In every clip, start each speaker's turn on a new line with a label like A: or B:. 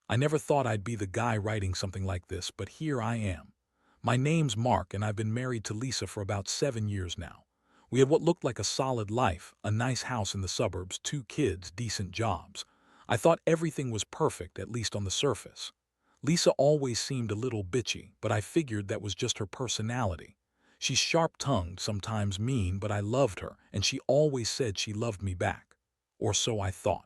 A: I never thought I'd be the guy writing something like this, but here I am. My name's Mark, and I've been married to Lisa for about 7 years now. We had what looked like a solid life, a nice house in the suburbs, 2 kids, decent jobs. I thought everything was perfect, at least on the surface. Lisa always seemed a little bitchy, but I figured that was just her personality. She's sharp-tongued, sometimes mean, but I loved her, and she always said she loved me back. Or so I thought.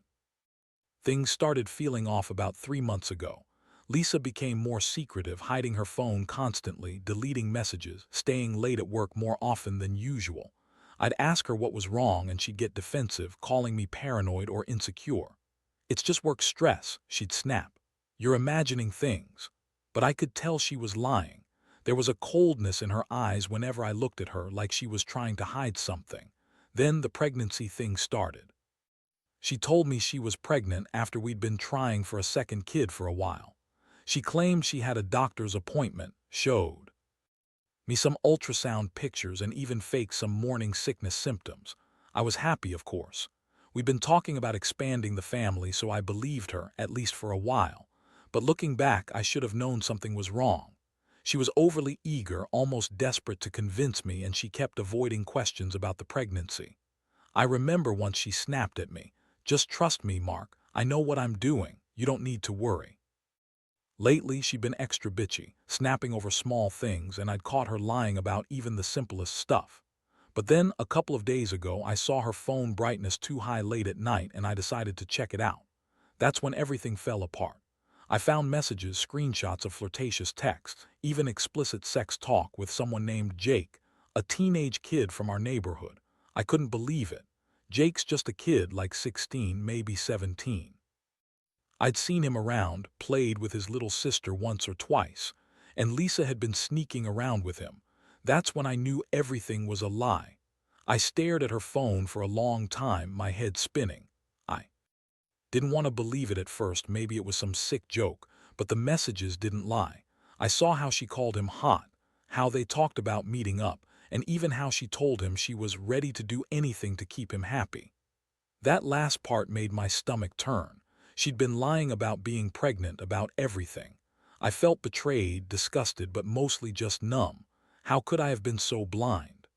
A: Things started feeling off about 3 months ago. Lisa became more secretive, hiding her phone constantly, deleting messages, staying late at work more often than usual. I'd ask her what was wrong and she'd get defensive, calling me paranoid or insecure. "It's just work stress," she'd snap. "You're imagining things." But I could tell she was lying. There was a coldness in her eyes whenever I looked at her, like she was trying to hide something. Then the pregnancy thing started. She told me she was pregnant after we'd been trying for a second kid for a while. She claimed she had a doctor's appointment, showed me some ultrasound pictures, and even faked some morning sickness symptoms. I was happy, of course. We'd been talking about expanding the family, so I believed her, at least for a while. But looking back, I should have known something was wrong. She was overly eager, almost desperate to convince me, and she kept avoiding questions about the pregnancy. I remember once she snapped at me, "Just trust me, Mark. I know what I'm doing. You don't need to worry." Lately, she'd been extra bitchy, snapping over small things, and I'd caught her lying about even the simplest stuff. But then, a couple of days ago, I saw her phone brightness too high late at night, and I decided to check it out. That's when everything fell apart. I found messages, screenshots of flirtatious texts, even explicit sex talk with someone named Jake, a teenage kid from our neighborhood. I couldn't believe it. Jake's just a kid, like 16, maybe 17. I'd seen him around, played with his little sister once or twice, and Lisa had been sneaking around with him. That's when I knew everything was a lie. I stared at her phone for a long time, my head spinning. I didn't want to believe it at first, maybe it was some sick joke, but the messages didn't lie. I saw how she called him hot, how they talked about meeting up, and even how she told him she was ready to do anything to keep him happy. That last part made my stomach turn. She'd been lying about being pregnant, about everything. I felt betrayed, disgusted, but mostly just numb. How could I have been so blind?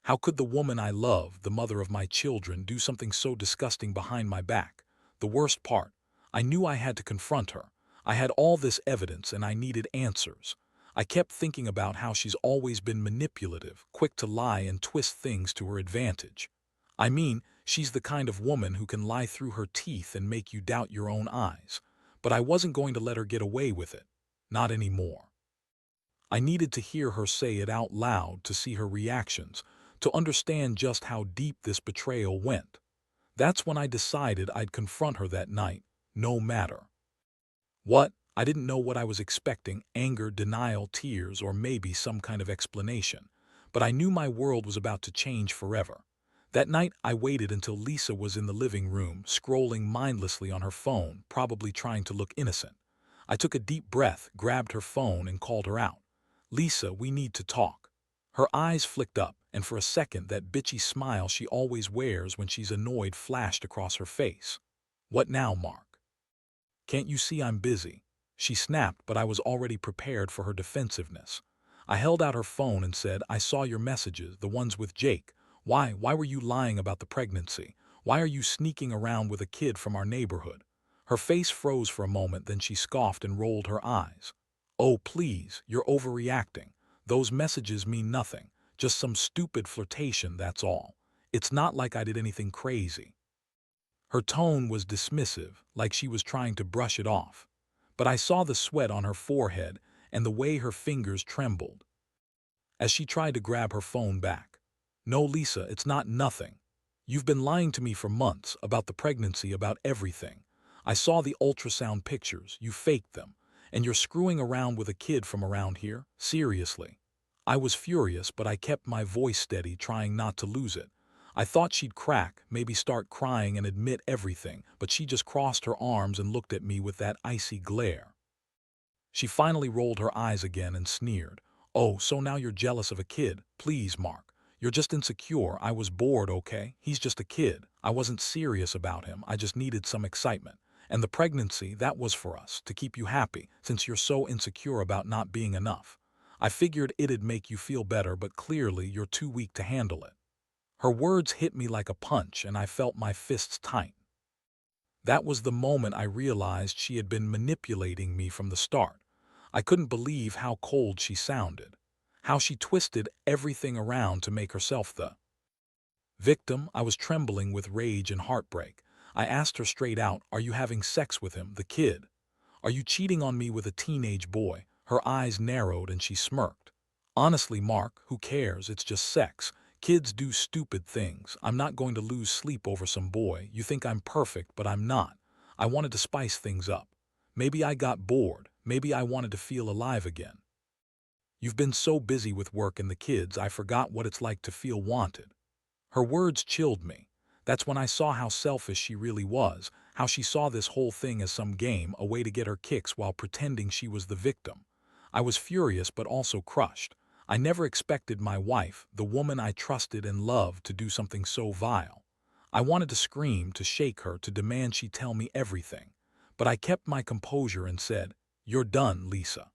A: How could the woman I love, the mother of my children, do something so disgusting behind my back? The worst part, I knew I had to confront her. I had all this evidence and I needed answers. I kept thinking about how she's always been manipulative, quick to lie and twist things to her advantage. I mean, she's the kind of woman who can lie through her teeth and make you doubt your own eyes. But I wasn't going to let her get away with it. Not anymore. I needed to hear her say it out loud, to see her reactions, to understand just how deep this betrayal went. That's when I decided I'd confront her that night, no matter what. I didn't know what I was expecting: anger, denial, tears, or maybe some kind of explanation. But I knew my world was about to change forever. That night, I waited until Lisa was in the living room, scrolling mindlessly on her phone, probably trying to look innocent. I took a deep breath, grabbed her phone, and called her out. "Lisa, we need to talk." Her eyes flicked up, and for a second that bitchy smile she always wears when she's annoyed flashed across her face. "What now, Mark? Can't you see I'm busy?" She snapped, but I was already prepared for her defensiveness. I held out her phone and said, "I saw your messages, the ones with Jake. Why were you lying about the pregnancy? Why are you sneaking around with a kid from our neighborhood?" Her face froze for a moment, then she scoffed and rolled her eyes. "Oh, please, you're overreacting. Those messages mean nothing. Just some stupid flirtation, that's all. It's not like I did anything crazy." Her tone was dismissive, like she was trying to brush it off. But I saw the sweat on her forehead and the way her fingers trembled as she tried to grab her phone back. "No, Lisa, it's not nothing. You've been lying to me for months about the pregnancy, about everything. I saw the ultrasound pictures, you faked them, and you're screwing around with a kid from around here, seriously." I was furious, but I kept my voice steady, trying not to lose it. I thought she'd crack, maybe start crying and admit everything, but she just crossed her arms and looked at me with that icy glare. She finally rolled her eyes again and sneered. "Oh, so now you're jealous of a kid? Please, Mark. You're just insecure. I was bored, okay? He's just a kid. I wasn't serious about him. I just needed some excitement. And the pregnancy, that was for us, to keep you happy, since you're so insecure about not being enough. I figured it'd make you feel better, but clearly you're too weak to handle it." Her words hit me like a punch, and I felt my fists tighten. That was the moment I realized she had been manipulating me from the start. I couldn't believe how cold she sounded, how she twisted everything around to make herself the victim. I was trembling with rage and heartbreak. I asked her straight out, "Are you having sex with him, the kid? Are you cheating on me with a teenage boy?" Her eyes narrowed and she smirked. "Honestly, Mark, who cares? It's just sex. Kids do stupid things. I'm not going to lose sleep over some boy. You think I'm perfect, but I'm not. I wanted to spice things up. Maybe I got bored. Maybe I wanted to feel alive again. You've been so busy with work and the kids, I forgot what it's like to feel wanted." Her words chilled me. That's when I saw how selfish she really was, how she saw this whole thing as some game, a way to get her kicks while pretending she was the victim. I was furious but also crushed. I never expected my wife, the woman I trusted and loved, to do something so vile. I wanted to scream, to shake her, to demand she tell me everything. But I kept my composure and said, "You're done, Lisa.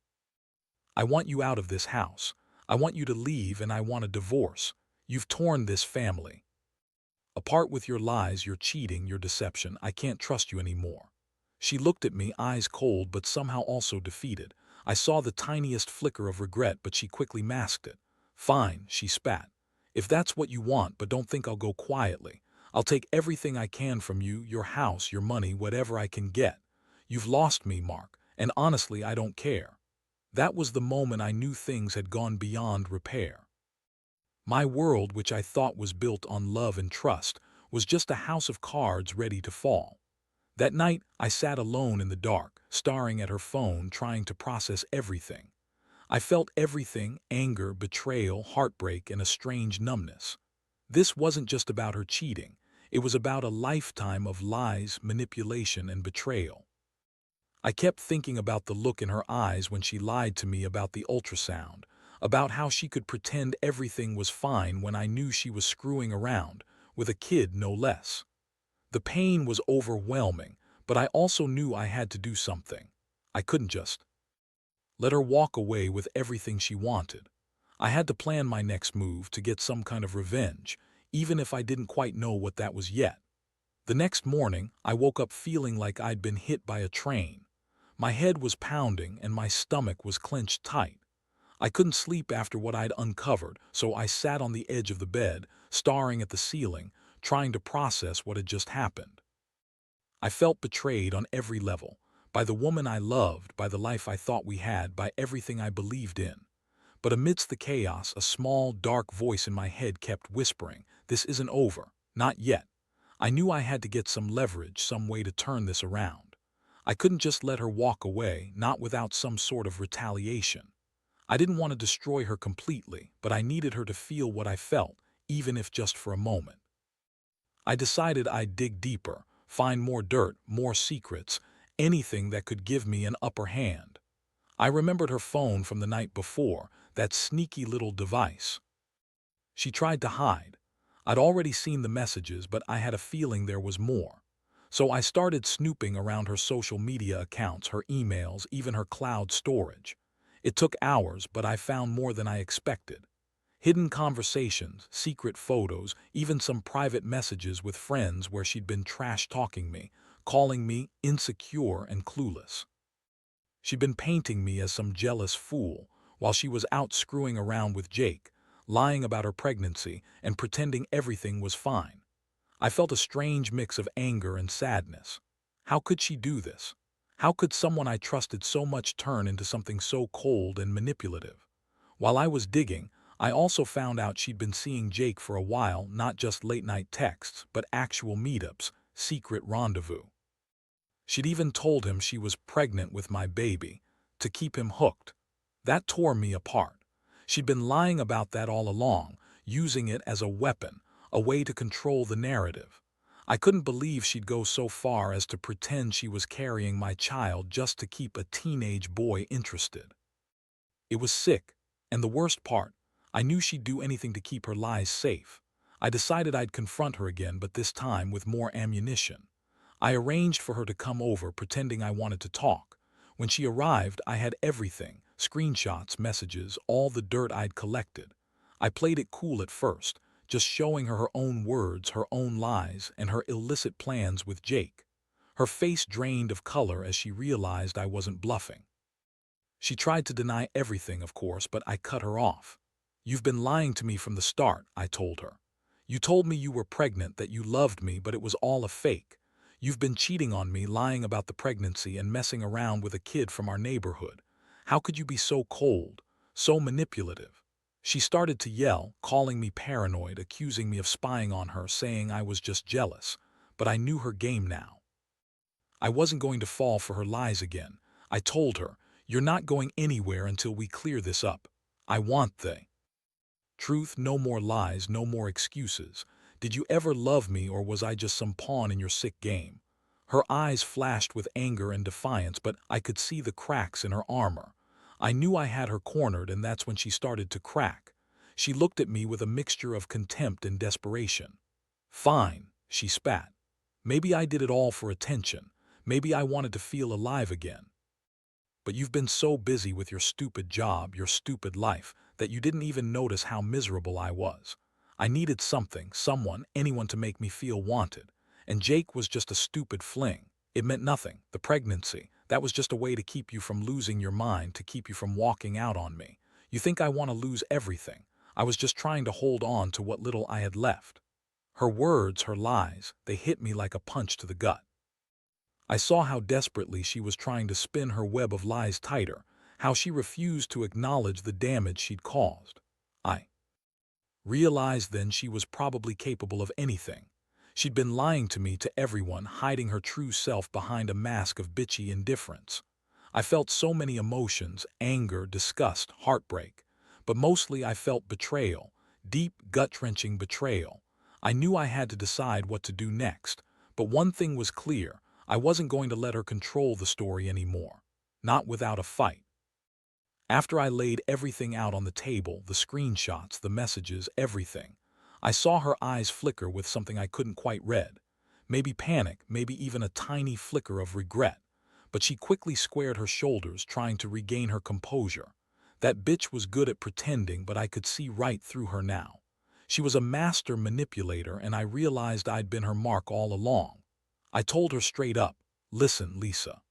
A: I want you out of this house. I want you to leave, and I want a divorce. You've torn this family apart with your lies, your cheating, your deception. I can't trust you anymore." She looked at me, eyes cold but somehow also defeated. I saw the tiniest flicker of regret, but she quickly masked it. "Fine," she spat. "If that's what you want, but don't think I'll go quietly. I'll take everything I can from you, your house, your money, whatever I can get. You've lost me, Mark, and honestly, I don't care." That was the moment I knew things had gone beyond repair. My world, which I thought was built on love and trust, was just a house of cards ready to fall. That night, I sat alone in the dark, staring at her phone, trying to process everything. I felt everything: anger, betrayal, heartbreak, and a strange numbness. This wasn't just about her cheating. It was about a lifetime of lies, manipulation, and betrayal. I kept thinking about the look in her eyes when she lied to me about the ultrasound, about how she could pretend everything was fine when I knew she was screwing around, with a kid no less. The pain was overwhelming, but I also knew I had to do something. I couldn't just let her walk away with everything she wanted. I had to plan my next move, to get some kind of revenge, even if I didn't quite know what that was yet. The next morning, I woke up feeling like I'd been hit by a train. My head was pounding and my stomach was clenched tight. I couldn't sleep after what I'd uncovered, so I sat on the edge of the bed, staring at the ceiling, trying to process what had just happened. I felt betrayed on every level, by the woman I loved, by the life I thought we had, by everything I believed in. But amidst the chaos, a small, dark voice in my head kept whispering, "This isn't over, not yet." I knew I had to get some leverage, some way to turn this around. I couldn't just let her walk away, not without some sort of retaliation. I didn't want to destroy her completely, but I needed her to feel what I felt, even if just for a moment. I decided I'd dig deeper, find more dirt, more secrets, anything that could give me an upper hand. I remembered her phone from the night before, that sneaky little device she tried to hide. I'd already seen the messages, but I had a feeling there was more. So I started snooping around her social media accounts, her emails, even her cloud storage. It took hours, but I found more than I expected. Hidden conversations, secret photos, even some private messages with friends where she'd been trash-talking me, calling me insecure and clueless. She'd been painting me as some jealous fool, while she was out screwing around with Jake, lying about her pregnancy and pretending everything was fine. I felt a strange mix of anger and sadness. How could she do this? How could someone I trusted so much turn into something so cold and manipulative? While I was digging, I also found out she'd been seeing Jake for a while, not just late-night texts, but actual meetups, secret rendezvous. She'd even told him she was pregnant with my baby, to keep him hooked. That tore me apart. She'd been lying about that all along, using it as a weapon, a way to control the narrative. I couldn't believe she'd go so far as to pretend she was carrying my child just to keep a teenage boy interested. It was sick, and the worst part, I knew she'd do anything to keep her lies safe. I decided I'd confront her again, but this time with more ammunition. I arranged for her to come over, pretending I wanted to talk. When she arrived, I had everything: screenshots, messages, all the dirt I'd collected. I played it cool at first, just showing her her own words, her own lies, and her illicit plans with Jake. Her face drained of color as she realized I wasn't bluffing. She tried to deny everything, of course, but I cut her off. "You've been lying to me from the start," I told her. "You told me you were pregnant, that you loved me, but it was all a fake. You've been cheating on me, lying about the pregnancy and messing around with a kid from our neighborhood. How could you be so cold, so manipulative?" She started to yell, calling me paranoid, accusing me of spying on her, saying I was just jealous. But I knew her game now. I wasn't going to fall for her lies again. I told her, "You're not going anywhere until we clear this up. I want the truth, no more lies, no more excuses. Did you ever love me, or was I just some pawn in your sick game?" Her eyes flashed with anger and defiance, but I could see the cracks in her armor. I knew I had her cornered, and that's when she started to crack. She looked at me with a mixture of contempt and desperation. "Fine," she spat. "Maybe I did it all for attention. Maybe I wanted to feel alive again. But you've been so busy with your stupid job, your stupid life, that you didn't even notice how miserable I was. I needed something, someone, anyone to make me feel wanted. And Jake was just a stupid fling. It meant nothing. The pregnancy, that was just a way to keep you from losing your mind, to keep you from walking out on me. You think I want to lose everything? I was just trying to hold on to what little I had left." Her words, her lies, they hit me like a punch to the gut. I saw how desperately she was trying to spin her web of lies tighter, how she refused to acknowledge the damage she'd caused. I realized then she was probably capable of anything. She'd been lying to me, to everyone, hiding her true self behind a mask of bitchy indifference. I felt so many emotions: anger, disgust, heartbreak. But mostly I felt betrayal, deep, gut-wrenching betrayal. I knew I had to decide what to do next. But one thing was clear: I wasn't going to let her control the story anymore. Not without a fight. After I laid everything out on the table, the screenshots, the messages, everything, I saw her eyes flicker with something I couldn't quite read. Maybe panic, maybe even a tiny flicker of regret. But she quickly squared her shoulders, trying to regain her composure. That bitch was good at pretending, but I could see right through her now. She was a master manipulator, and I realized I'd been her mark all along. I told her straight up, "Listen, Lisa.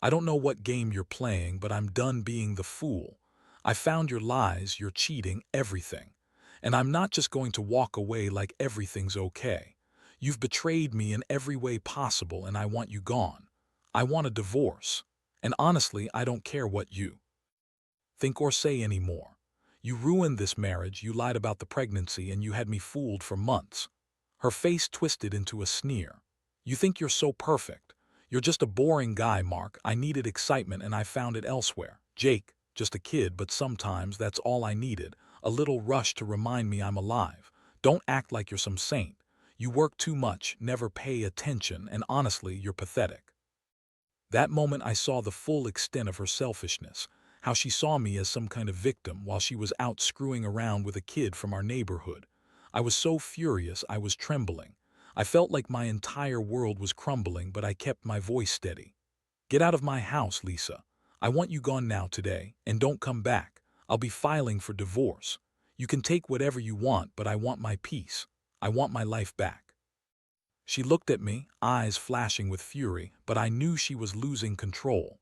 A: I don't know what game you're playing, but I'm done being the fool. I found your lies, your cheating, everything. And I'm not just going to walk away like everything's okay. You've betrayed me in every way possible, and I want you gone. I want a divorce. And honestly, I don't care what you think or say anymore. You ruined this marriage, you lied about the pregnancy, and you had me fooled for months." Her face twisted into a sneer. "You think you're so perfect. You're just a boring guy, Mark. I needed excitement, and I found it elsewhere. Jake, just a kid, but sometimes that's all I needed. A little rush to remind me I'm alive. Don't act like you're some saint. You work too much, never pay attention, and honestly, you're pathetic." That moment I saw the full extent of her selfishness, how she saw me as some kind of victim while she was out screwing around with a kid from our neighborhood. I was so furious I was trembling. I felt like my entire world was crumbling, but I kept my voice steady. "Get out of my house, Lisa. I want you gone now, today, and don't come back. I'll be filing for divorce. You can take whatever you want, but I want my peace. I want my life back." She looked at me, eyes flashing with fury, but I knew she was losing control.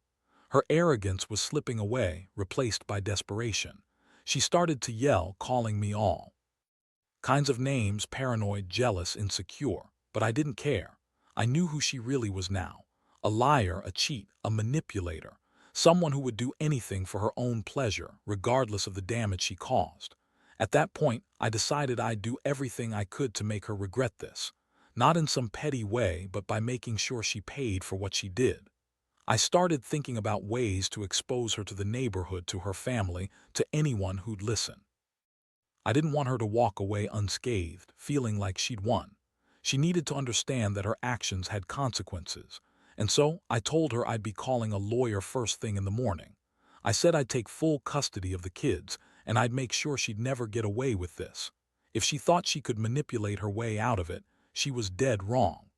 A: Her arrogance was slipping away, replaced by desperation. She started to yell, calling me all kinds of names: paranoid, jealous, insecure. But I didn't care. I knew who she really was now. A liar, a cheat, a manipulator. Someone who would do anything for her own pleasure, regardless of the damage she caused. At that point, I decided I'd do everything I could to make her regret this. Not in some petty way, but by making sure she paid for what she did. I started thinking about ways to expose her to the neighborhood, to her family, to anyone who'd listen. I didn't want her to walk away unscathed, feeling like she'd won. She needed to understand that her actions had consequences. And so I told her I'd be calling a lawyer first thing in the morning. I said I'd take full custody of the kids, and I'd make sure she'd never get away with this. If she thought she could manipulate her way out of it, she was dead wrong.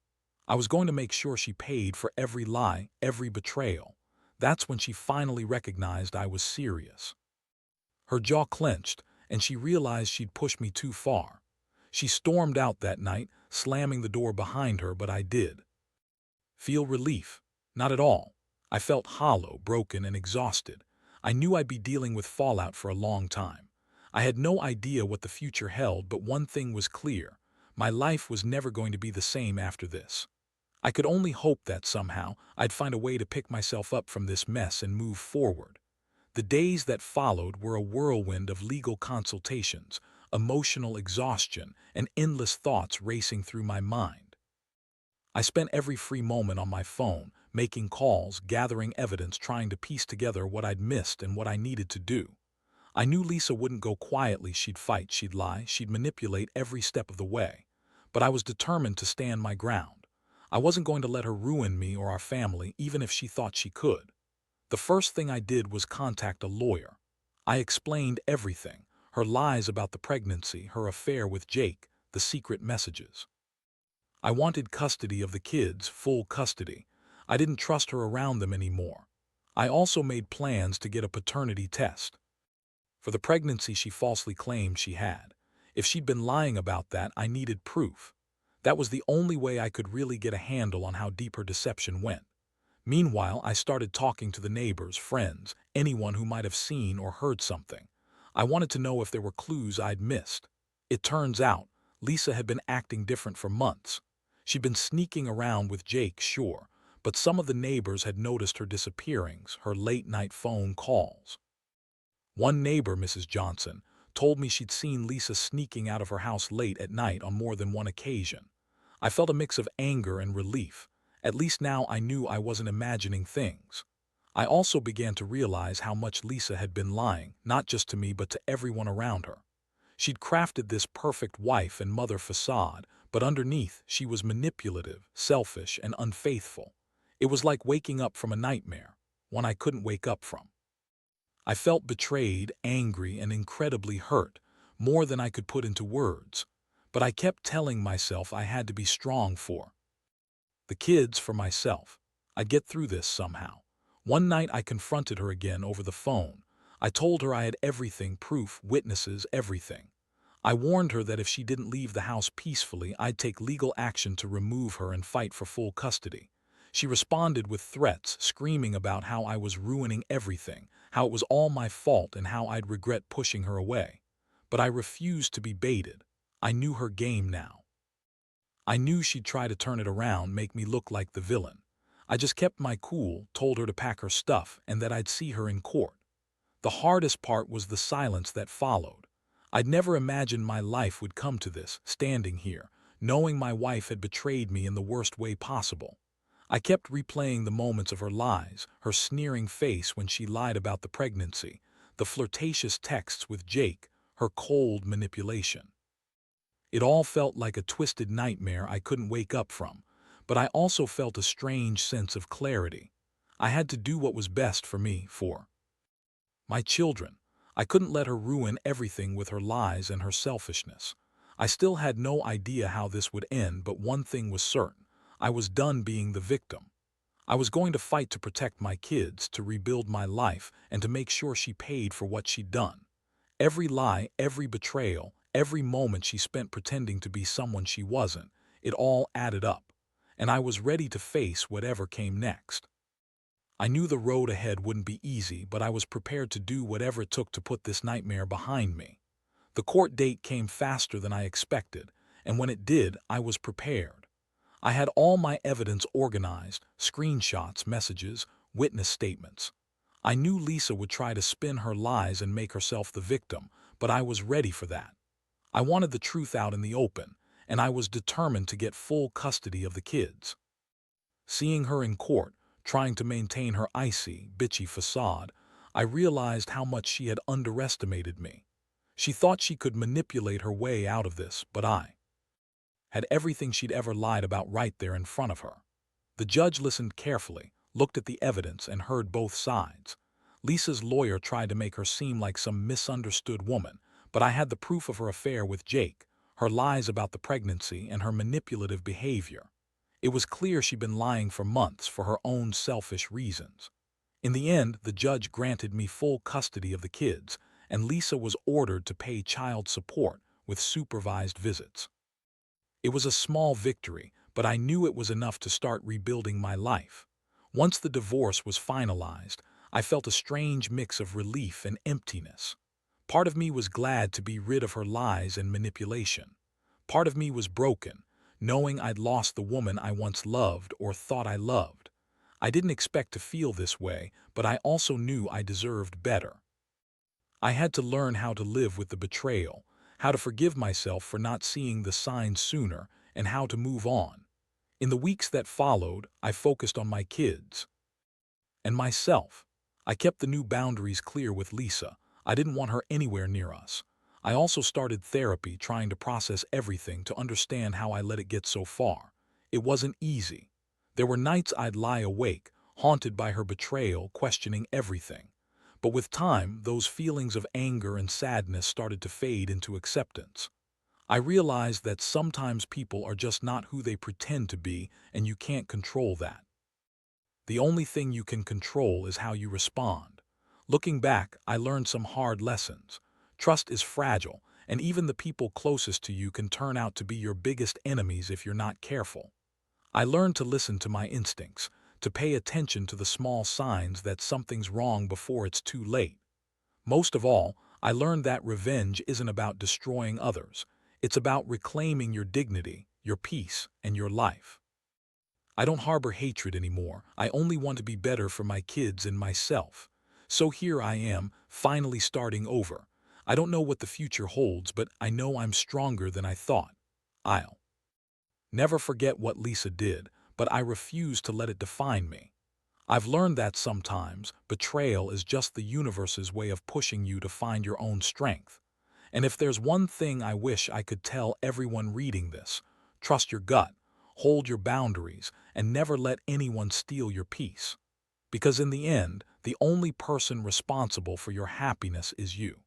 A: I was going to make sure she paid for every lie, every betrayal. That's when she finally recognized I was serious. Her jaw clenched, and she realized she'd pushed me too far. She stormed out that night, slamming the door behind her, but I did. Feel relief? Not at all. I felt hollow, broken, and exhausted. I knew I'd be dealing with fallout for a long time. I had no idea what the future held, but one thing was clear. My life was never going to be the same after this. I could only hope that somehow I'd find a way to pick myself up from this mess and move forward. The days that followed were a whirlwind of legal consultations, emotional exhaustion, and endless thoughts racing through my mind. I spent every free moment on my phone, making calls, gathering evidence, trying to piece together what I'd missed and what I needed to do. I knew Lisa wouldn't go quietly. She'd fight, she'd lie, she'd manipulate every step of the way. But I was determined to stand my ground. I wasn't going to let her ruin me or our family, even if she thought she could. The first thing I did was contact a lawyer. I explained everything, her lies about the pregnancy, her affair with Jake, the secret messages. I wanted custody of the kids, full custody. I didn't trust her around them anymore. I also made plans to get a paternity test for the pregnancy she falsely claimed she had. If she'd been lying about that, I needed proof. That was the only way I could really get a handle on how deep her deception went. Meanwhile, I started talking to the neighbors, friends, anyone who might have seen or heard something. I wanted to know if there were clues I'd missed. It turns out, Lisa had been acting different for months. She'd been sneaking around with Jake, sure, but some of the neighbors had noticed her disappearings, her late-night phone calls. One neighbor, Mrs. Johnson, told me she'd seen Lisa sneaking out of her house late at night on more than one occasion. I felt a mix of anger and relief. At least now I knew I wasn't imagining things. I also began to realize how much Lisa had been lying, not just to me but to everyone around her. She'd crafted this perfect wife and mother facade, but underneath she was manipulative, selfish, and unfaithful. It was like waking up from a nightmare, one I couldn't wake up from. I felt betrayed, angry, and incredibly hurt, more than I could put into words. But I kept telling myself I had to be strong for the kids, for myself. I'd get through this somehow. One night I confronted her again over the phone. I told her I had everything, proof, witnesses, everything. I warned her that if she didn't leave the house peacefully, I'd take legal action to remove her and fight for full custody. She responded with threats, screaming about how I was ruining everything, how it was all my fault, and how I'd regret pushing her away. But I refused to be baited. I knew her game now. I knew she'd try to turn it around, make me look like the villain. I just kept my cool, told her to pack her stuff, and that I'd see her in court. The hardest part was the silence that followed. I'd never imagined my life would come to this, standing here, knowing my wife had betrayed me in the worst way possible. I kept replaying the moments of her lies, her sneering face when she lied about the pregnancy, the flirtatious texts with Jake, her cold manipulation. It all felt like a twisted nightmare I couldn't wake up from, but I also felt a strange sense of clarity. I had to do what was best for me, for my children. I couldn't let her ruin everything with her lies and her selfishness. I still had no idea how this would end, but one thing was certain. I was done being the victim. I was going to fight to protect my kids, to rebuild my life, and to make sure she paid for what she'd done. Every lie, every betrayal, every moment she spent pretending to be someone she wasn't, it all added up. And I was ready to face whatever came next. I knew the road ahead wouldn't be easy, but I was prepared to do whatever it took to put this nightmare behind me. The court date came faster than I expected, and when it did, I was prepared. I had all my evidence organized, screenshots, messages, witness statements. I knew Lisa would try to spin her lies and make herself the victim, but I was ready for that. I wanted the truth out in the open, and I was determined to get full custody of the kids. Seeing her in court, trying to maintain her icy, bitchy facade, I realized how much she had underestimated me. She thought she could manipulate her way out of this, but I had everything she'd ever lied about right there in front of her. The judge listened carefully, looked at the evidence, and heard both sides. Lisa's lawyer tried to make her seem like some misunderstood woman, but I had the proof of her affair with Jake, her lies about the pregnancy, and her manipulative behavior. It was clear she'd been lying for months for her own selfish reasons. In the end, the judge granted me full custody of the kids, and Lisa was ordered to pay child support with supervised visits. It was a small victory, but I knew it was enough to start rebuilding my life. Once the divorce was finalized, I felt a strange mix of relief and emptiness. Part of me was glad to be rid of her lies and manipulation. Part of me was broken, knowing I'd lost the woman I once loved or thought I loved. I didn't expect to feel this way, but I also knew I deserved better. I had to learn how to live with the betrayal, how to forgive myself for not seeing the signs sooner, and how to move on. In the weeks that followed, I focused on my kids and myself. I kept the new boundaries clear with Lisa. I didn't want her anywhere near us. I also started therapy, trying to process everything to understand how I let it get so far. It wasn't easy. There were nights I'd lie awake, haunted by her betrayal, questioning everything. But with time, those feelings of anger and sadness started to fade into acceptance. I realized that sometimes people are just not who they pretend to be, and you can't control that. The only thing you can control is how you respond. Looking back, I learned some hard lessons. Trust is fragile, and even the people closest to you can turn out to be your biggest enemies if you're not careful. I learned to listen to my instincts, to pay attention to the small signs that something's wrong before it's too late. Most of all, I learned that revenge isn't about destroying others. It's about reclaiming your dignity, your peace, and your life. I don't harbor hatred anymore. I only want to be better for my kids and myself. So here I am, finally starting over. I don't know what the future holds, but I know I'm stronger than I thought. I'll never forget what Lisa did, but I refuse to let it define me. I've learned that sometimes betrayal is just the universe's way of pushing you to find your own strength. And if there's one thing I wish I could tell everyone reading this, trust your gut, hold your boundaries, and never let anyone steal your peace. Because in the end, the only person responsible for your happiness is you.